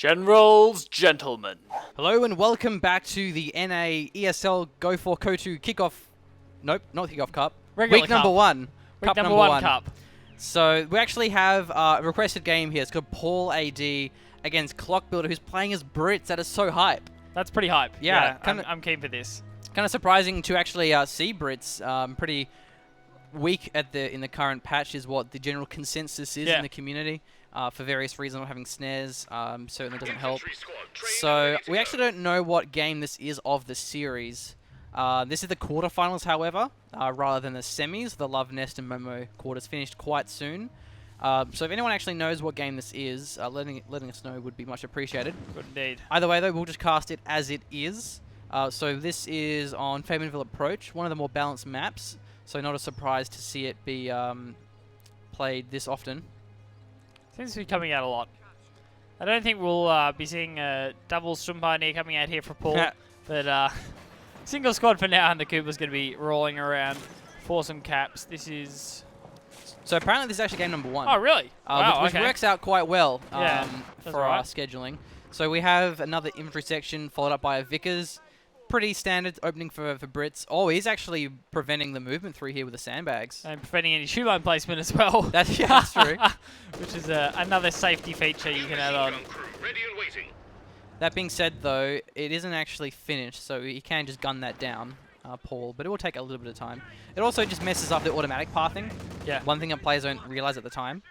Generals, gentlemen. Hello and welcome back to the NA ESL Go for Kotu kickoff. Nope, not kickoff cup. Regular Week number cup. one. Week number one cup. So we actually have a requested game here. It's called Paul AD against Clockbuilder, who's playing as Brits. That is so hype. That's pretty hype. Yeah, I'm keen for this. Kind of surprising to actually see Brits. Pretty weak in the current patch is what the general consensus is in the community. For various reasons, not having snares certainly doesn't help. So we actually don't know what game this is of the series. This is the quarterfinals, however, rather than the semis. The Love Nest and Momo quarters finished quite soon. So if anyone actually knows what game this is, letting us know would be much appreciated. Good indeed. Either way, though, we'll just cast it as it is. So this is on Fabianville Approach, one of the more balanced maps. So not a surprise to see it be played this often. Seems to be coming out a lot. I don't think we'll be seeing a double Strum Pioneer coming out here for Paul. But single squad for now, and the Cooper's going to be rolling around for some caps. This is... So apparently this is actually game number one. Oh, really? Wow, which works out quite well for right. our scheduling. So we have another infantry section followed up by a Vickers. Pretty standard opening for Brits. Oh, he's actually preventing the movement through here with the sandbags. And preventing any shoe line placement as well. That's true. Which is another safety feature you can add on. That being said, though, it isn't actually finished, so you can just gun that down, Paul, but it will take a little bit of time. It also just messes up the automatic pathing. Yeah. One thing that players don't realize at the time.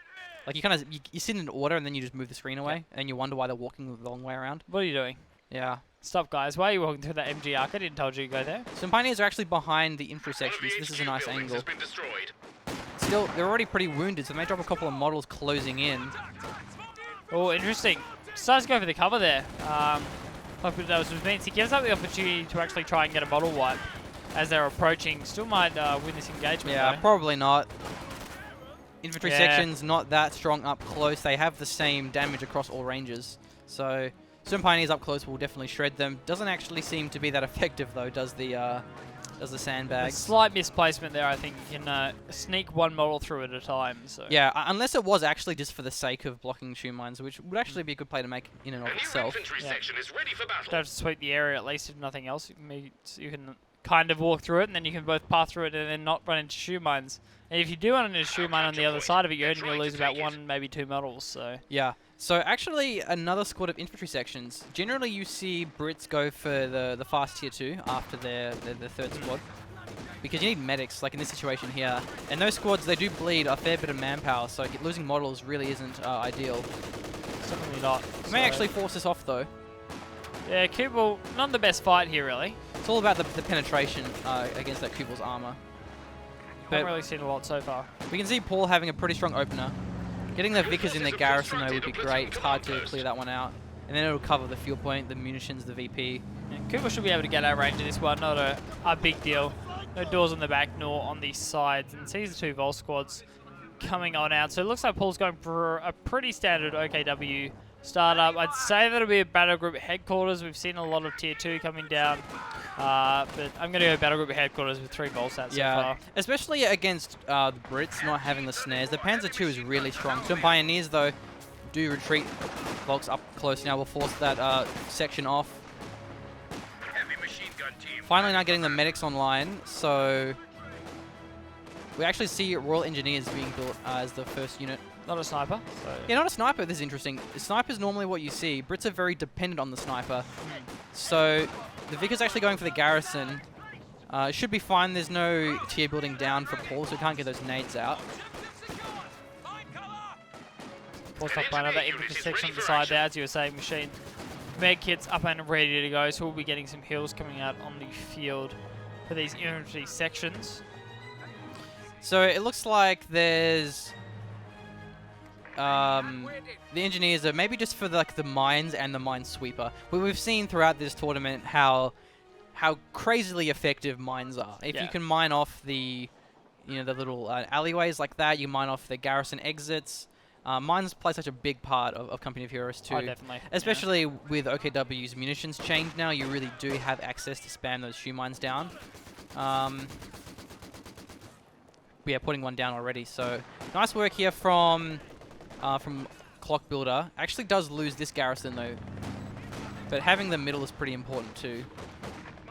Like, you sit in order and then you just move the screen away, and you wonder why they're walking the long way around. What are you doing? Yeah. Stop, guys. Why are you walking through that MG arc? I didn't tell you to go there. Some Pioneers are actually behind the infantry sections. This is a nice angle. Still, they're already pretty wounded, so they may drop a couple of models closing in. Oh, interesting. Starts to go for the cover there. Which means he gives up the opportunity to actually try and get a model wipe as they're approaching. Still might win this engagement, Yeah, though. probably not. Infantry section's not that strong up close. They have the same damage across all ranges. So some Pioneers up close will definitely shred them. Doesn't actually seem to be that effective, though, does the sandbag. A slight misplacement there. I think you can sneak one model through at a time. So yeah, unless it was actually just for the sake of blocking shoe mines, which would actually be a good play to make in and of itself. Section is ready for battle. Don't have to sweep the area at least, if nothing else. You can kind of walk through it, and then you can both path through it and then not run into shoe mines. And if you do run into a shoe mine on the other side of it, you're only going to lose about one, maybe two models. So yeah. So actually, another squad of infantry sections. Generally, you see Brits go for the fast tier 2 after their third squad. Because you need medics, like in this situation here. And those squads, they do bleed a fair bit of manpower, so losing models really isn't ideal. Certainly not. It may actually force us off, though. Yeah, Kubel, not the best fight here, really. It's all about the penetration against that Kubel's armor. Haven't really seen a lot so far. We can see Paul having a pretty strong opener. Getting the Vickers in their garrison, though, would be great. It's hard to clear that one out. And then it'll cover the fuel point, the munitions, the VP. Yeah, Kubel should be able to get out range in this one, not a big deal. No doors on the back nor on the sides. And sees the two Vol squads coming on out. So it looks like Paul's going for a pretty standard OKW startup. I'd say that'll be a battle group headquarters. We've seen a lot of tier 2 coming down. But I'm going to go battle group headquarters with 3 Vol stats so far. Especially against the Brits not having the snares. The Panzer II is really strong. Some Pioneers, though, do retreat Volks up close now. We'll force that section off. Finally now getting the medics online, so we actually see Royal Engineers being built as the first unit. Not a sniper. So. Yeah, not a sniper. This is interesting. The sniper's normally what you see. Brits are very dependent on the sniper. So the Vickers actually going for the garrison. It should be fine. There's no tier building down for Paul, so we can't get those nades out. Forced up by another infantry section on the side there, as you were saying, machine. Med kits up and ready to go, so we'll be getting some heals coming out on the field for these infantry sections. So it looks like there's the engineers are maybe just for the mines and the minesweeper. But we've seen throughout this tournament how crazily effective mines are. If you can mine off the little alleyways like that, you mine off the garrison exits. Mines play such a big part of Company of Heroes too. Oh, definitely. Especially with OKW's munitions change now, you really do have access to spam those shoe mines down. Yeah, putting one down already. So nice work here from Clockbuilder. Actually does lose this garrison though. But having the middle is pretty important too.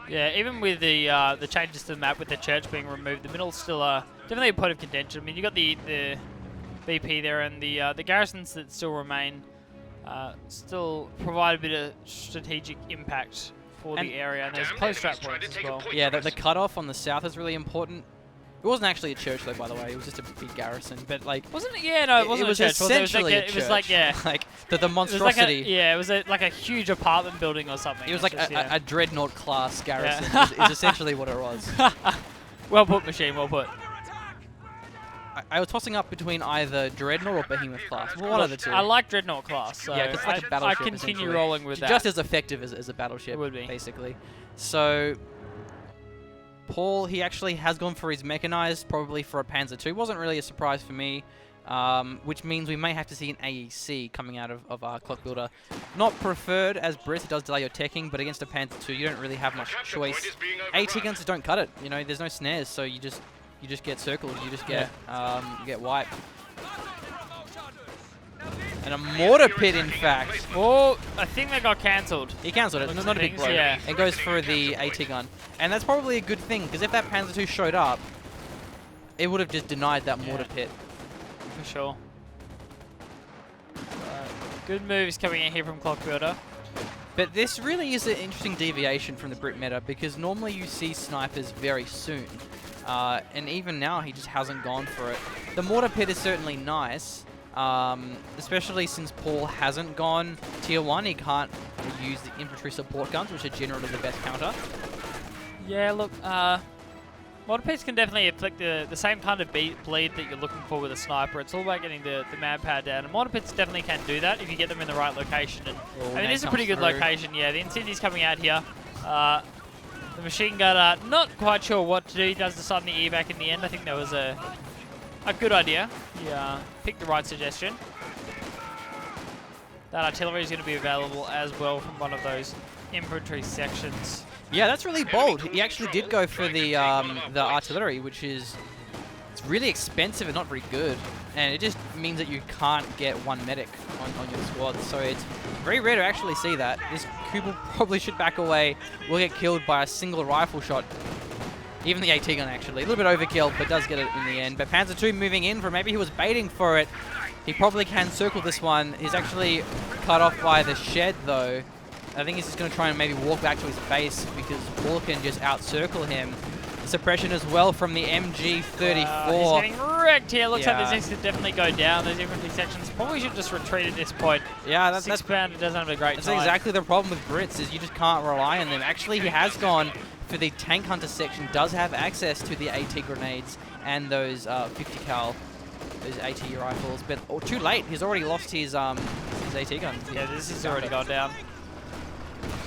Yeah, even with the changes to the map with the church being removed, the middle's still definitely a point of contention. I mean, you got the BP there, and the garrisons that still remain still provide a bit of strategic impact for the area, and there's close trap points as well. Yeah, the cutoff on the south is really important. It wasn't actually a church though, by the way. It was just a big garrison. But like, wasn't it? Yeah, no, it wasn't. It was a church. essentially a church. It was like like the monstrosity. It was like a huge apartment building or something. It was like just, a dreadnought class garrison. Is essentially what it was. Well put, Machine. Well put. I was tossing up between either dreadnought or behemoth class. Well, one of the two. I like dreadnought class. So yeah, it's like a battleship. I continue rolling with that. Just as effective as a battleship, it would be. Basically. So Paul, he actually has gone for his mechanized, probably for a Panzer II. Wasn't really a surprise for me, which means we may have to see an AEC coming out of our Clockbuilder. Not preferred as Brits, it does delay your teching, but against a Panzer II, you don't really have much choice. AT guns just don't cut it. You know, there's no snares, so you just get circled. You just get you get wiped. And a mortar pit, in fact. Oh, I think that got cancelled. He cancelled it. It's not a big blow. Yeah. It goes for the AT gun. And that's probably a good thing, because if that Panzer II showed up, it would have just denied that mortar pit. For sure. Good moves coming in here from Clockbuilder. But this really is an interesting deviation from the Brit meta, because normally you see snipers very soon. And even now, he just hasn't gone for it. The mortar pit is certainly nice. Especially since Paul hasn't gone tier 1, he can't use the infantry support guns, which are generally the best counter. Yeah, look, mortar pits can definitely inflict the same kind of bleed that you're looking for with a sniper. It's all about getting the manpower down, and mortar pits definitely can do that if you get them in the right location. And I mean, it's a pretty good location. Yeah, the Incendiary's coming out here. The machine gun, not quite sure what to do. He does decide on the evac in the end. I think that was a good idea. Yeah, picked the right suggestion. That artillery is going to be available as well from one of those infantry sections. Yeah, that's really bold. He actually did go for the artillery, which is it's really expensive and not very good. And it just means that you can't get one medic on your squad. So it's very rare to actually see that. This Kubel probably should back away. Will get killed by a single rifle shot. Even the AT gun, actually. A little bit overkill, but does get it in the end. But Panzer II moving in for maybe he was baiting for it. He probably can circle this one. He's actually cut off by the shed, though. I think he's just going to try and maybe walk back to his base because Paul can just out-circle him. Suppression as well from the MG34. He's getting wrecked here. Looks like this needs to definitely go down. Those infantry sections probably should just retreat at this point. Yeah, that's 6-pounder doesn't have a great time. That's exactly the problem with Brits, is you just can't rely on them. Actually, he has gone for the tank hunter section, does have access to the AT grenades and those 50 cal, those AT rifles, but too late. He's already lost his AT gun. Yeah, this has already gone down.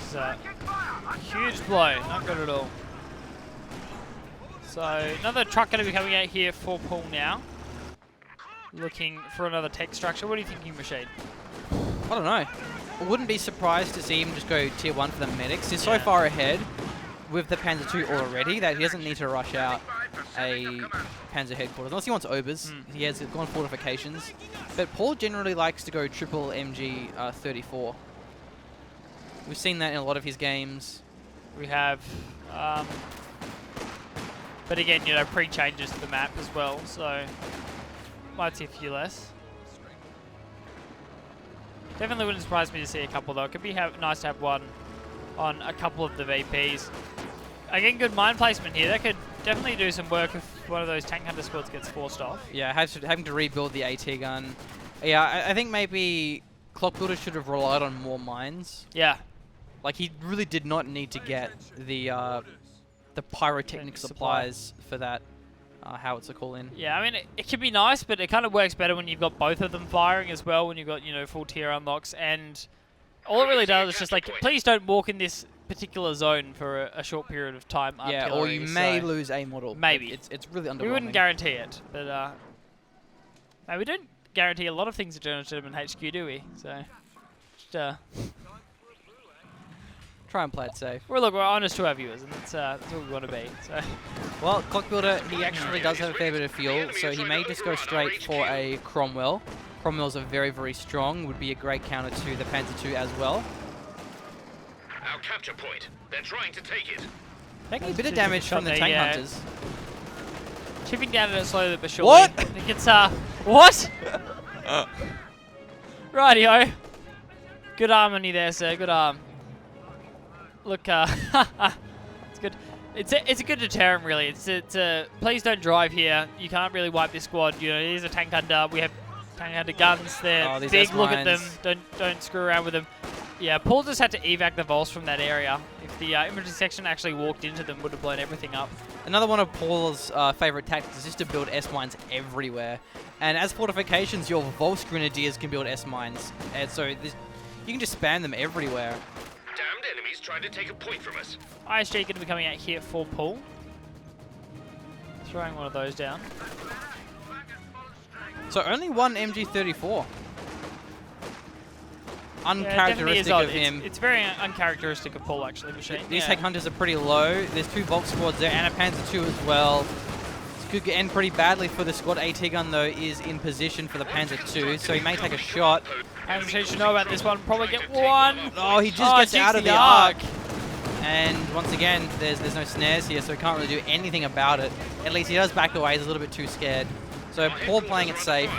It's a huge blow. Not good at all. So another truck going to be coming out here for Paul now. Looking for another tech structure. What are you thinking, Machine? I don't know. I wouldn't be surprised to see him just go tier 1 for the medics. He's so far ahead with the Panzer II already that he doesn't need to rush out a Panzer headquarters. Unless he wants obers. He has gone fortifications. But Paul generally likes to go triple MG 34. We've seen that in a lot of his games. We have... but again, you know, pre-changes to the map as well, so might see a few less. Definitely wouldn't surprise me to see a couple though. It could be nice to have one on a couple of the VPs. Again, good mine placement here. That could definitely do some work if one of those tank hunter squads gets forced off. Yeah, having to rebuild the AT gun. Yeah, I think maybe Clockbuilder should have relied on more mines. Yeah. Like, he really did not need to get the pyrotechnic supplies for that howitzer call in. Yeah, I mean, it can be nice, but it kind of works better when you've got both of them firing as well, when you've got, you know, full tier unlocks. And all it really does is just like, please don't walk in this particular zone for a short period of time. Yeah, or you may lose a model. Maybe. It's really underwhelming. We wouldn't guarantee it, but no, we don't guarantee a lot of things at Journal Gentleman HQ, do we? So, just, try and play it safe. Well, look, we're honest to our viewers, and that's what we want to be. So. Well, Clockbuilder, he actually does have a fair bit of fuel, so he may just go straight for a Cromwell Cromwells are very, very strong. Would be a great counter to the Panzer II as well. Our capture point. They're trying to take it. Taking a bit of damage from the tank hunters. Chipping down at it slowly but surely. What? I think it's, what? Rightio. Good harmony there, sir. Good arm. Look, it's good. It's a good deterrent, really. Please don't drive here. You can't really wipe this squad. You know, it is a tank hunter. We have tank hunter guns. They're big. Look at them. Don't screw around with them. Yeah, Paul just had to evac the Vols from that area. If the infantry section actually walked into them, would have blown everything up. Another one of Paul's favourite tactics is just to build S-mines everywhere. And as fortifications, your Volks Grenadiers can build S-mines. And so you can just spam them everywhere. Damned enemies trying to take a point from us. ISG going to be coming out here for Paul. Throwing one of those down. So only one MG34. Uncharacteristic of him. It's very uncharacteristic of Paul, actually, Machine. These tank hunters are pretty low. There's 2 Volk squads there and a Panzer II as well. This could end pretty badly for the squad. AT gun, though, is in position for the Panzer II, so he may take a shot. Panzer II should know about this one. Probably get one. Oh, he just gets out of the arc. And once again, there's no snares here, so he can't really do anything about it. At least he does back away. He's a little bit too scared. So Paul playing it safe.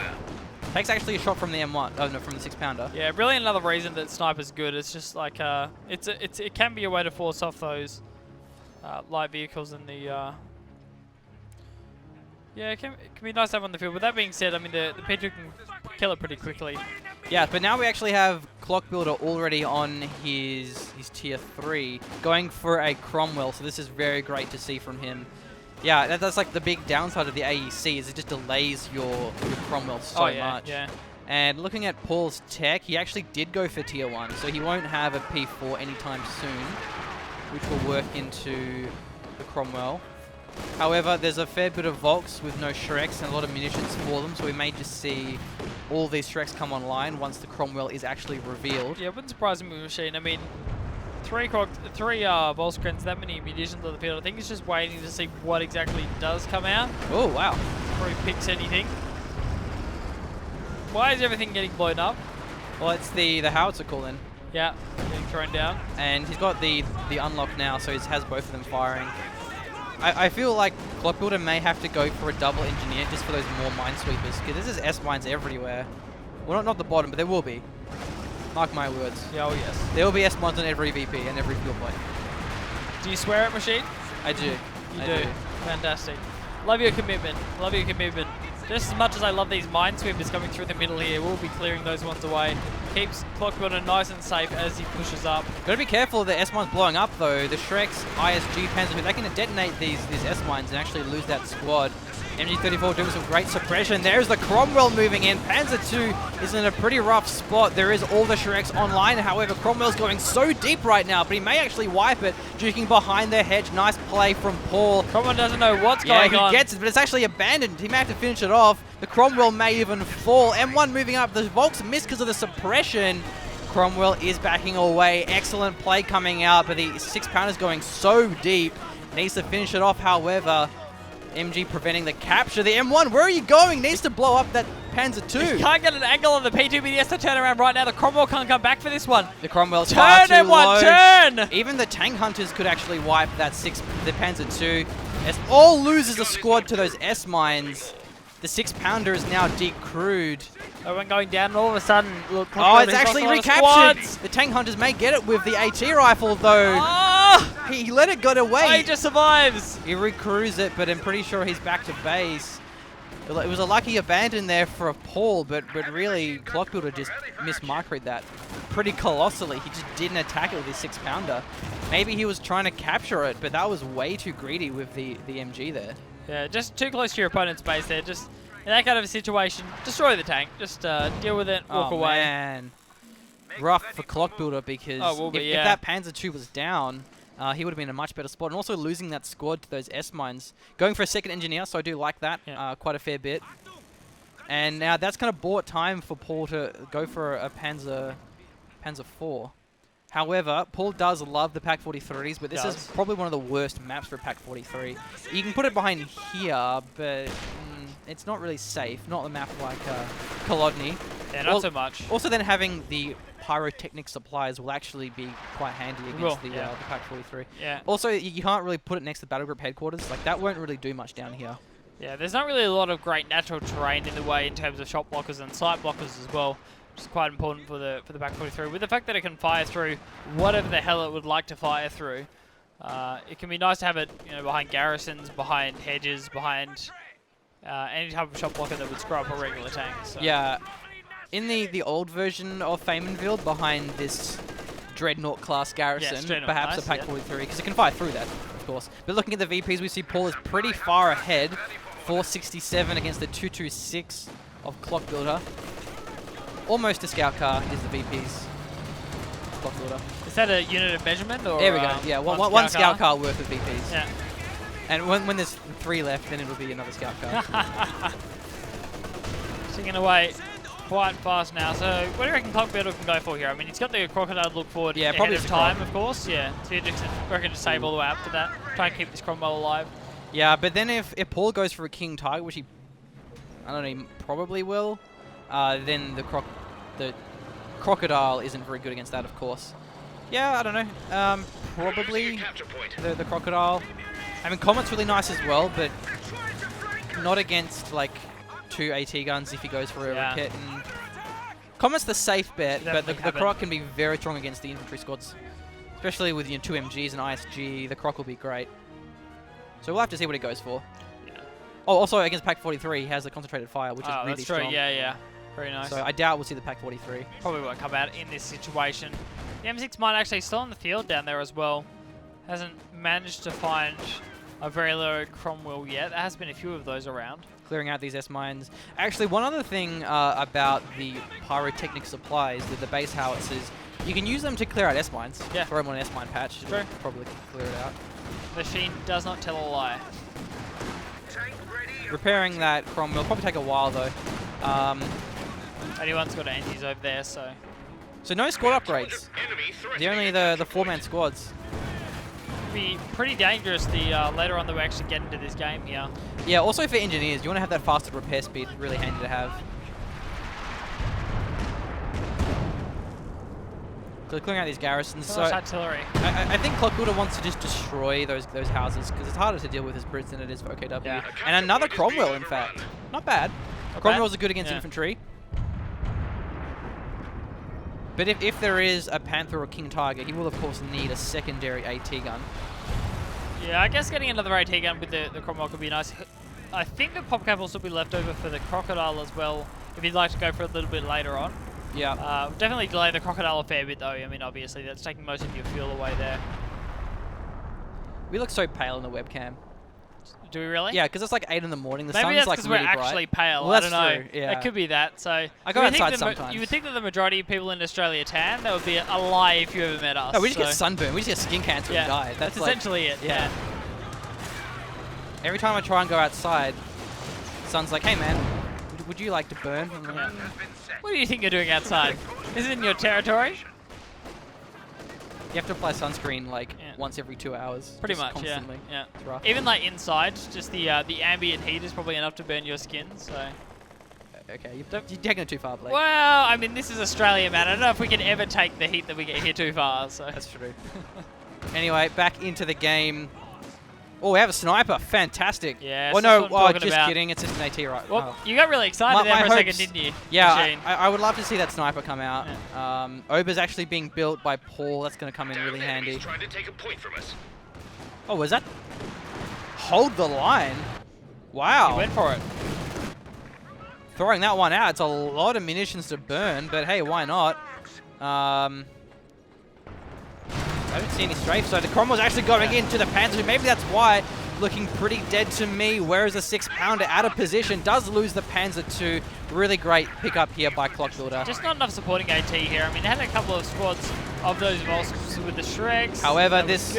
Takes actually a shot from the M1. Oh no, from the 6-pounder. Yeah, really another reason that sniper's good. It's just like it can be a way to force off those light vehicles and the. Yeah, it can be nice to have on the field. With that being said, I mean the P2 can kill it pretty quickly. Yeah, but now we actually have Clockbuilder already on his tier 3, going for a Cromwell. So this is very great to see from him. Yeah, that's like the big downside of the AEC is it just delays your Cromwell so much. Yeah. And looking at Paul's tech, he actually did go for tier 1, so he won't have a P4 anytime soon, which will work into the Cromwell. However, there's a fair bit of Volks with no Shreks and a lot of munitions for them, so we may just see all these Shreks come online once the Cromwell is actually revealed. Yeah, it wouldn't surprise me with Machine. I mean, three Volkskrens, that many munitions on the field. I think it's just waiting to see what exactly does come out. Oh, wow. Before he picks anything. Why is everything getting blown up? Well, it's the howitzer call in. Yeah, getting thrown down. And he's got the unlock now, so he has both of them firing. I feel like Clockbuilder may have to go for a double engineer just for those more minesweepers, because this is S-mines everywhere. Well, not the bottom, but there will be. Mark my words. Yeah, oh yes. There will be S-mines on every VP and every field point. Do you swear at Machine? I do. You do. Fantastic. Love your commitment. Love your commitment. Just as much as I love these minesweepers coming through the middle here, we'll be clearing those ones away. Keeps Clockbuilder nice and safe as he pushes up. Gotta be careful of the S-mines blowing up though. The Shreks, ISG, Panzer, they're going to detonate these S-mines and actually lose that squad. MG34 doing some great suppression. There's the Cromwell moving in. Panzer II is in a pretty rough spot. There is all the Shreks online. However, Cromwell's going so deep right now, but he may actually wipe it. Juking behind their hedge. Nice play from Paul. Cromwell doesn't know what's going on. Yeah, he gets it, but it's actually abandoned. He may have to finish it off. The Cromwell may even fall. M1 moving up. The Volks missed because of the suppression. Cromwell is backing away. Excellent play coming out, but the 6-pounder's going so deep. Needs to finish it off, however. MG preventing the capture. The M1, where are you going? Needs to blow up that Panzer II. He can't get an angle on the P2, but he has to turn around right now. The Cromwell can't come back for this one. The Cromwell's far too low. Turn! Even the tank hunters could actually wipe that the Panzer II. As all loses a squad to those S-mines. The 6-pounder is now decrewed. Everyone going down, and all of a sudden, look. Oh, it's actually recaptured. The tank hunters may get it with the AT rifle, though. Oh! He let it go away. Oh, he just survives. He recruits it, but I'm pretty sure he's back to base. It was a lucky abandon there for a Paul, but really, Clockbuilder just mismarked that pretty colossally. He just didn't attack it with his 6-pounder. Maybe he was trying to capture it, but that was way too greedy with the MG there. Yeah, just too close to your opponent's base there. Just in that kind of a situation, destroy the tank. Just deal with it, walk away. Man. Rough for Clockbuilder because if that Panzer II was down, he would have been in a much better spot. And also losing that squad to those S-mines. Going for a second engineer, so I do like that quite a fair bit. And now that's kind of bought time for Paul to go for a Panzer IV. However, Paul does love the Pack 43s, but this is probably one of the worst maps for a Pack 43. You can put it behind here, but it's not really safe. Not a map like Kolodny. Yeah, not so much. Also, then having the pyrotechnic supplies will actually be quite handy against the Pack 43. Yeah. Also, you can't really put it next to Battle Group headquarters. Like, that won't really do much down here. Yeah, there's not really a lot of great natural terrain in the way in terms of shot blockers and sight blockers as well, which is quite important for the Pack 43. With the fact that it can fire through whatever the hell it would like to fire through, it can be nice to have it, you know, behind garrisons, behind hedges, behind any type of shot blocker that would screw up a regular tank. So. Yeah, in the old version of Famenville, behind this Dreadnought class garrison, perhaps nice, a Pack 43, because it can fire through that, of course. But looking at the VPs, we see Paul is pretty far ahead, 467 against the 226 of Clockbuilder. Almost a scout car is the VP's Clockbuilder. Is that a unit of measurement? Or, there we go. Yeah, one scout car worth of VPs. Yeah. And when there's 3 left, then it'll be another scout car. Ticking away quite fast now. So what do you reckon Clockbuilder can go for here? I mean, he's got the crocodile to look forward probably ahead of time, of course. Yeah. So you reckon to save all the way up to that. Try and keep this Cromwell alive. Yeah, but then if Paul goes for a king target, which he, I don't know, he probably will, then the crocodile isn't very good against that, of course. Yeah, I don't know. Probably the crocodile. I mean, Comet's really nice as well, but not against like 2 AT guns if he goes for a rocket. And Comet's the safe bet, but the croc can be very strong against the infantry squads, especially with 2 MGs and ISG. The croc will be great. So we'll have to see what he goes for. Yeah. Oh, also against Pack 43, he has a concentrated fire, which is really strong. That's true. Yeah. Very nice. So I doubt we'll see the Pack 43. Probably won't come out in this situation. The M6 might actually still on the field down there as well. Hasn't managed to find a very low Cromwell yet. There has been a few of those around. Clearing out these S-mines. Actually, one other thing about the pyrotechnic supplies, the base howitzers, you can use them to clear out S-mines. Yeah. Throw them on an S-mine patch. It'll probably clear it out. Machine does not tell a lie. Repairing that Cromwell will probably take a while though. Anyone's got antis over there, so. So no squad upgrades. Only the 4-man squads. Be pretty dangerous the later on that we actually get into this game here. Yeah, also for engineers, you want to have that faster repair speed. Really handy to have. So clearing out these garrisons. So artillery. I think Clockbuilder wants to just destroy those houses because it's harder to deal with as Brits than it is for OKW. Yeah. And another Cromwell, in fact. Not bad. Cromwells are good against infantry. But if there is a Panther or King Tiger, he will of course need a secondary AT gun. Yeah, I guess getting another AT gun with the Cromwell could be nice. I think the pop cap will still be left over for the Crocodile as well, if you'd like to go for a little bit later on. Yeah. Definitely delay the Crocodile a fair bit though. I mean, obviously that's taking most of your fuel away there. We look so pale in the webcam. Do we really? Yeah, because it's like 8 in the morning. The Maybe sun's that's like because really we're actually pale. Well, I don't know. True. Yeah. It could be that. So I go outside sometimes. You would think that the majority of people in Australia tan. That would be a lie if you ever met us. No, we just get sunburned. We just get skin cancer and die. That's like, essentially it. Yeah. Every time I try and go outside, sun's like, "Hey man, would you like to burn?" Yeah. What do you think you're doing outside? Is it in your territory? You have to apply sunscreen like once every 2 hours. Pretty much, constantly. Yeah. It's rough. Even like inside, just the ambient heat is probably enough to burn your skin. So. Okay, you're taking it too far, Blake. Well, I mean, this is Australia, man. I don't know if we can ever take the heat that we get here too far. So. That's true. Anyway, back into the game. Oh, we have a sniper. Fantastic. Yeah. Oh no, just kidding. It's just an AT, right? Well, you got really excited there for a second, didn't you? Yeah, I would love to see that sniper come out. Yeah. Ober's actually being built by Paul. That's going to come in really handy. Trying to take a point from us. Oh, was that? Hold the line. Wow. He went for it. Throwing that one out. It's a lot of munitions to burn, but hey, why not? I don't see any strafes, so the Cromwell's actually going into the Panzer. Maybe that's why. Looking pretty dead to me. Whereas a 6-pounder out of position does lose the Panzer II. Really great pickup here by Clockbuilder. Just not enough supporting AT here. I mean, it had a couple of squads of those Volsks with the Shreks. However, this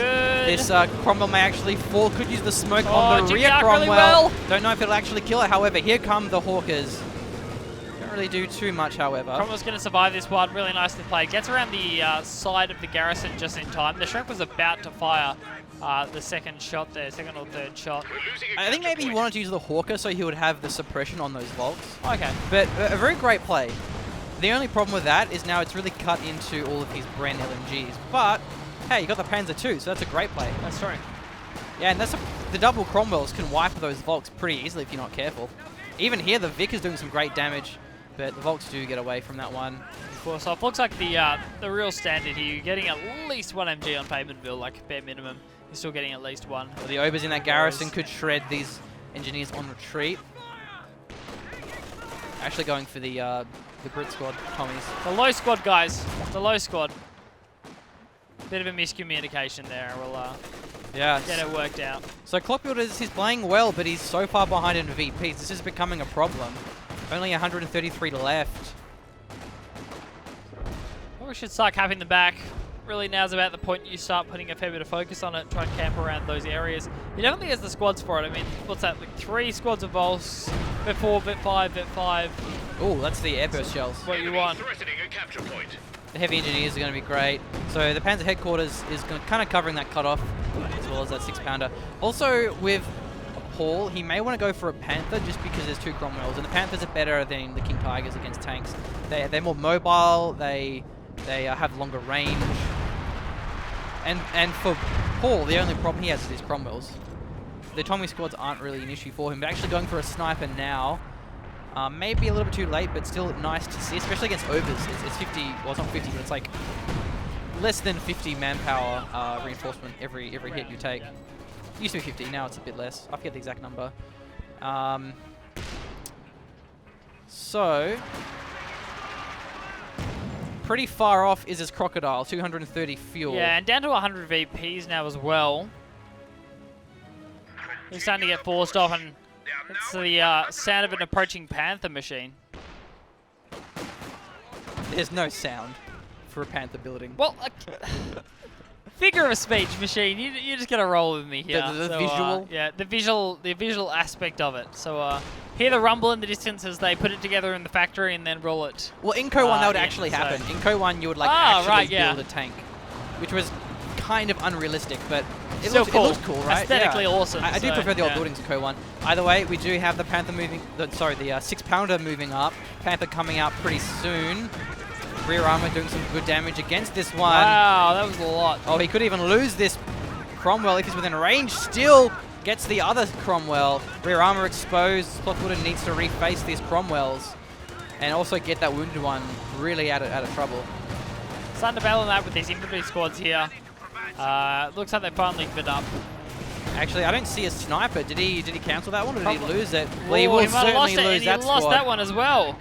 Cromwell may actually fall. Could use the smoke on the rear Cromwell. Really well. Don't know if it'll actually kill it. However, here come the Hawkers. Really do too much, however. Cromwell's going to survive this one. Really nicely played. Gets around the side of the garrison just in time. The Shrek was about to fire the second shot there, second or third shot. I think maybe he wanted to use the Hawker so he would have the suppression on those Volks. Okay. But a very great play. The only problem with that is now it's really cut into all of his brand LMGs. But, hey, you got the Panzer too, so that's a great play. That's true. Yeah, and the double Cromwells can wipe those Volks pretty easily if you're not careful. Even here, the Vic is doing some great damage, but the Volks do get away from that one. Of course, so it looks like the real standard here, you're getting at least 1 MG on pavement build, like bare minimum. You're still getting at least 1. Well, the Obers in that garrison could shred these engineers on retreat. Actually going for the Brit squad, Tommies. The low squad, guys. The low squad. Bit of a miscommunication there. We'll get it worked out. So Clockbuilder, he's playing well, but he's so far behind in VPs. This is becoming a problem. Only 133 left. Well, we should start capping them back. Really, now's about the point you start putting a fair bit of focus on it, try and camp around those areas. He definitely has the squads for it. I mean, what's that? Like 3 squads of Volks, bit 4, bit 5, bit 5. Oh, that's the airburst shells. What you want. Threatening a capture point. The heavy engineers are going to be great. So the Panzer headquarters is kind of covering that cutoff, as well as that 6-pounder. Also, with Paul, he may want to go for a Panther just because there's 2 Cromwells, and the Panthers are better than the King Tigers against tanks. They're more mobile. They have longer range. And for Paul, the only problem he has is his Cromwells. The Tommy squads aren't really an issue for him, but actually going for a sniper now, maybe a little bit too late, but still nice to see, especially against Overs. It's 50, well, it's not 50, but it's like less than 50 manpower reinforcement every hit you take. It used to be 50, now it's a bit less. I forget the exact number. So, pretty far off is his Crocodile, 230 fuel. Yeah, and down to 100 VPs now as well. He's starting to get forced off, and it's the sound of an approaching Panther machine. There's no sound for a Panther building. Well, figure of speech machine. You just gotta roll with me here. The visual. Yeah, the visual aspect of it. So hear the rumble in the distance as they put it together in the factory and then roll it. Well, in Co 1 that would actually happen. In Co 1 you would like actually build a tank, which was kind of unrealistic, but it looks cool, right? Aesthetically awesome. I do prefer the old buildings in Co 1. Either way, we do have the Panther moving. The 6-pounder moving up. Panther coming out pretty soon. Rear armor doing some good damage against this one. Wow, that was a lot. Oh, he could even lose this Cromwell if he's within range. Still gets the other Cromwell. Rear armor exposed. Clockbuilder needs to reface these Cromwells and also get that wounded one really out of trouble. Starting to battle that with these infantry squads here. Looks like they finally given up. Actually, I don't see a sniper. Did he cancel that one or did he lose it? Well, Well, he will he might have lost certainly it, lose and that he lost squad. that one as well.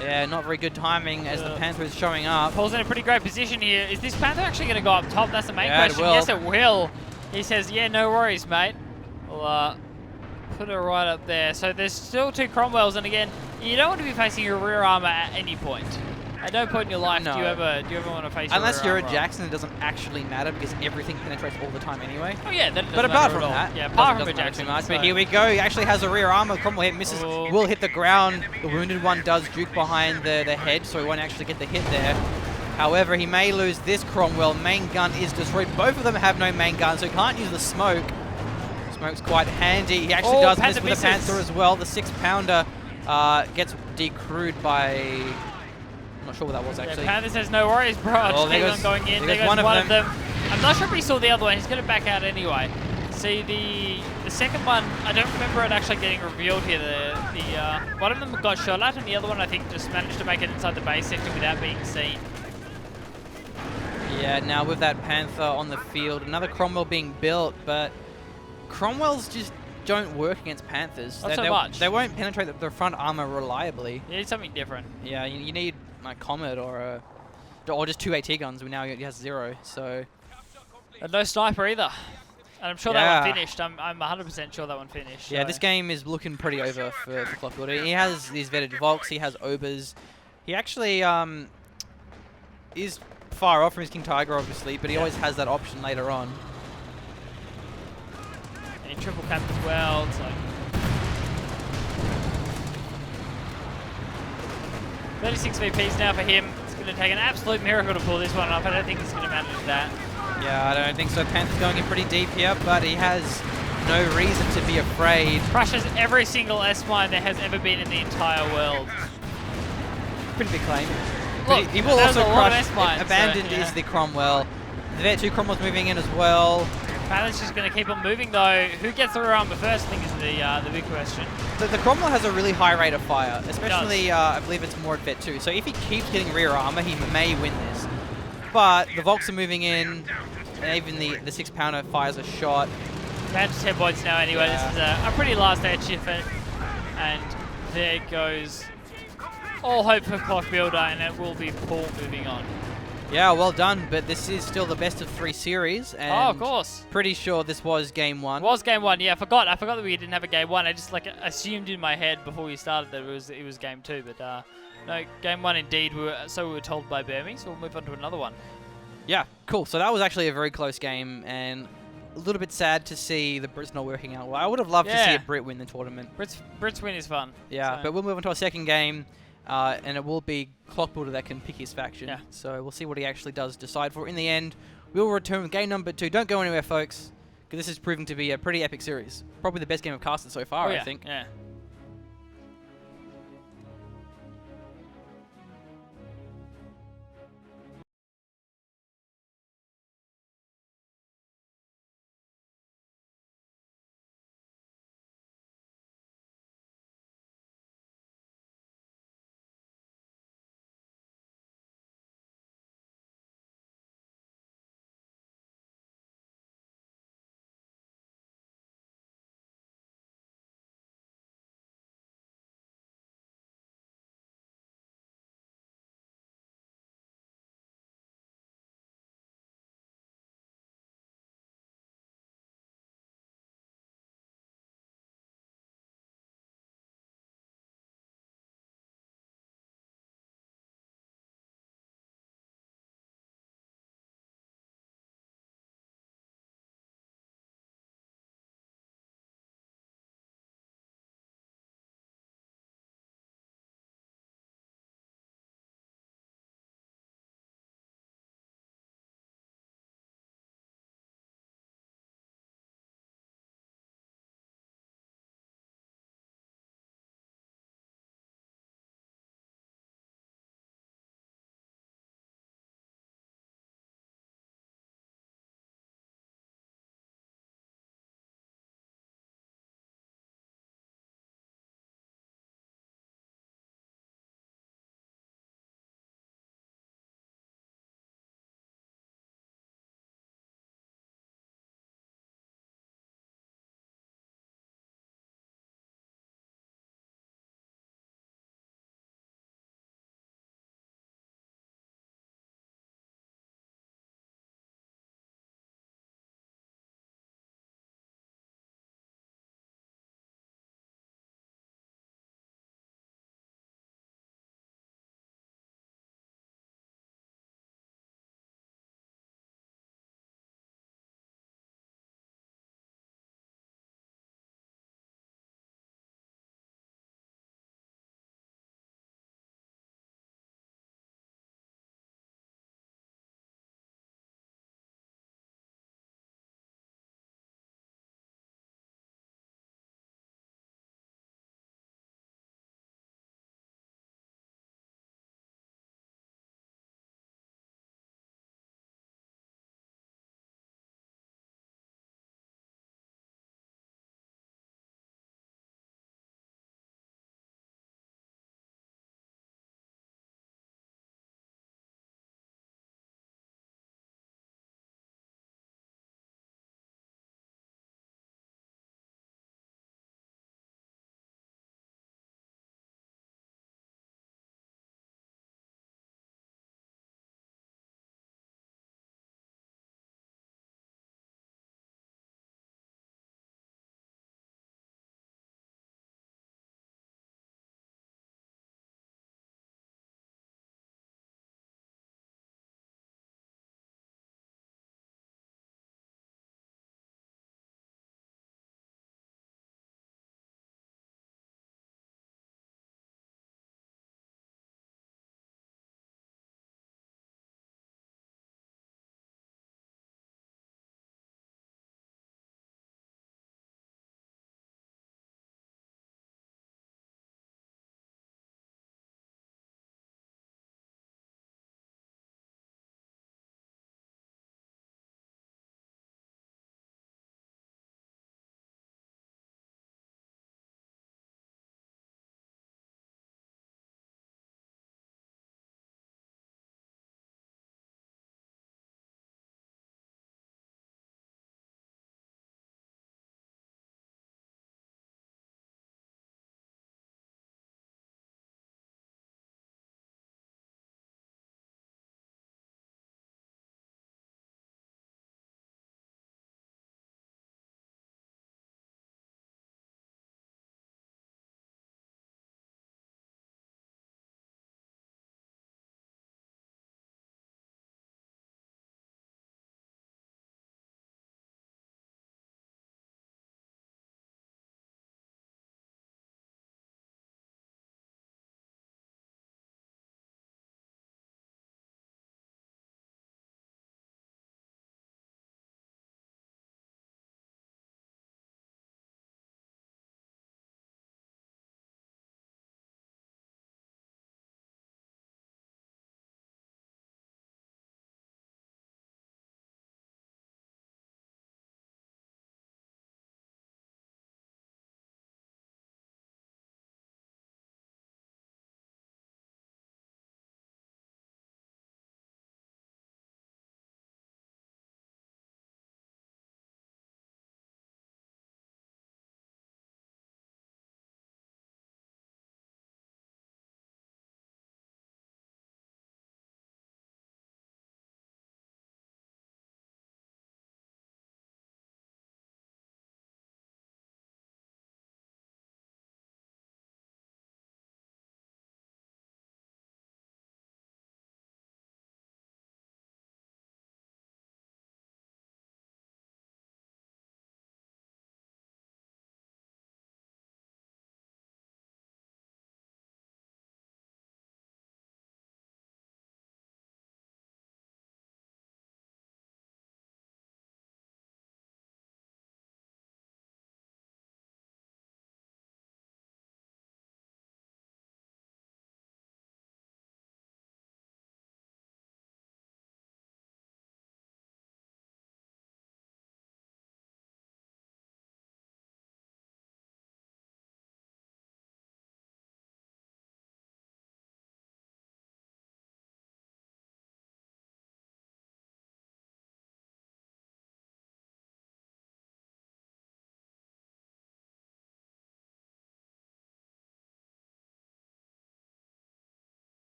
Yeah, not very good timing as the Panther is showing up. Paul's in a pretty great position here. Is this Panther actually going to go up top? That's the main question. It will. Yes, it will. He says, yeah, no worries, mate. We'll put it right up there. So there's still 2 Cromwells, and again, you don't want to be facing your rear armor at any point. At no point in your life do you ever want to face your Unless rear you're armor. a Jackson, it doesn't actually matter because everything penetrates all the time anyway. Oh yeah, that But apart from that, yeah, apart from a doesn't matter Jackson. too much. But here we go. He actually has a rear armor. Cromwell hit, misses, will hit the ground. The wounded one does juke behind the head, so he won't actually get the hit there. However, he may lose this Cromwell. Main gun is destroyed. Both of them have no main gun, so he can't use the smoke. Smoke's quite handy. He actually does miss with the Panther as well. The 6-pounder gets decrewed by... I'm not sure what that was actually. Yeah, Panther says no worries, bro. Oh, Just keep on going in. There goes one of them. I'm not sure if he saw the other one. He's going to back out anyway. See, the second one, I don't remember it actually getting revealed here. One of them got shot at, and the other one, I think, just managed to make it inside the base sector without being seen. Yeah, now with that Panther on the field, another Cromwell being built, but Cromwells just don't work against Panthers. Not so much. They won't penetrate the front armor reliably. You need something different. Yeah, you need a Comet or just 2 AT guns. Now he has 0, so... And no sniper either. And I'm sure that one finished. I'm 100% sure that one finished. Yeah, so. this game is looking pretty over for Clockbuilder. He has these vetted Volks, he has Obers. He actually is far off from his King Tiger, obviously, but he always has that option later on. And he triple capped as well, so... 36 VPs now for him. It's going to take an absolute miracle to pull this one off. I don't think he's going to manage that. Yeah, I don't think so. Panther's going in pretty deep here, but he has no reason to be afraid. Crushes every single S-mine there has ever been in the entire world. pretty big claim. Look, He will there's also a lot of crush. S-mines, Abandoned so, yeah. is the Cromwell. The Vet 2 Cromwell's moving in as well. Palace just going to keep on moving though. Who gets the armor first, I think, is the big question. The Cromwell has a really high rate of fire, especially I believe it's more at Vet 2. So if he keeps getting rear armor, he may win this. But the Volks are moving in, and even the 6-pounder fires a shot. Down to 10 points now anyway. Yeah. This is a pretty last-edge effort. And there goes all hope for Clockbuilder, and it will be Paul moving on. Yeah, well done, but this is still the best of 3 series. And Oh, of course. pretty sure this was game 1. It was game 1. Yeah, I forgot that we didn't have a game 1. I just assumed in my head before we started that it was game 2, but no, game 1 indeed. We were told by Burmy, so we'll move on to another one. Yeah, cool. So that was actually a very close game, and a little bit sad to see the Brits not working out well. I would have loved to see a Brit win the tournament. Brits win is fun. Yeah, so. but we'll move on to our second game, and it will be Clockbuilder that can pick his faction. Yeah. So we'll see what he actually does decide for. In the end, we'll return with game number 2. Don't go anywhere, folks, because this is proving to be a pretty epic series. Probably the best game of casted so far, Oh, yeah. I think. Yeah.